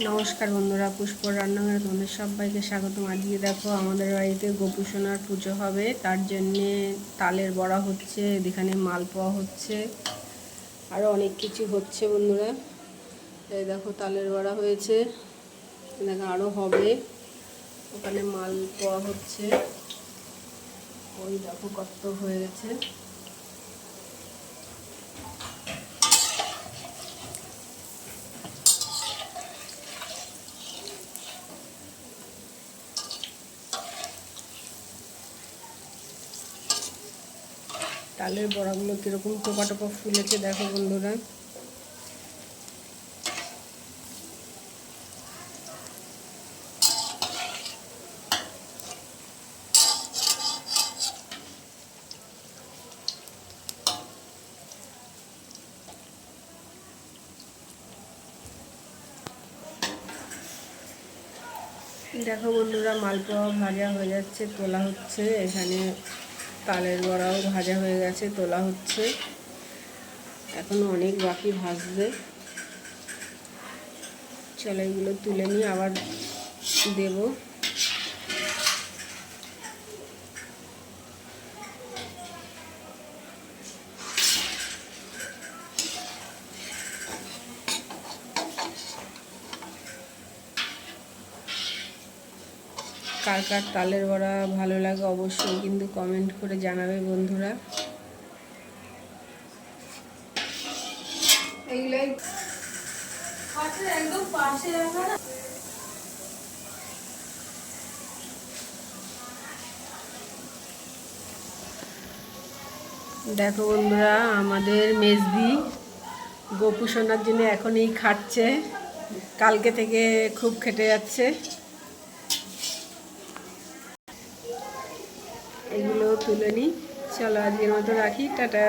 নমস্কার বন্ধুরা, পুষ্পর রান্নাঘরে তোমাদের সবাইকে স্বাগতম। আজকে দেখো আমাদের বাড়িতে গোপু সোনার পুজো হবে, তার জন্যে তালের বড়া হচ্ছে, এখানে মালপোয়া হচ্ছে, আরও অনেক কিছু হচ্ছে বন্ধুরা। এই দেখো তালের বড়া হয়েছে, দেখো আরও হবে, ওখানে মালপোয়া হচ্ছে, ওই দেখো কত হয়ে গেছে। তালের বড়াগুলো কীরকম টোপা টোপা ফুলেছে দেখো বন্ধুরা। দেখো বন্ধুরা, মালপোয়া ভাজা হয়ে যাচ্ছে, তোলা হচ্ছে। এখানে তালের বড়াও ভাজা হয়ে গেছে, তোলা হচ্ছে। এখনো অনেক বাকি ভাজবে। চলো এগুলো তুলে নিয়ে আবার দেব। কার কার তালের বড়া ভালো লাগে অবশ্যই কিন্তু কমেন্ট করে জানাবে বন্ধুরা। দেখো বন্ধুরা, আমাদের মেজদি গোপু সোনার জন্য এখনই খাচ্ছে, কালকে থেকে খুব খেটে যাচ্ছে। এগুলো তুলে নিই। চলো আজকের মতো রাখি, টাটা।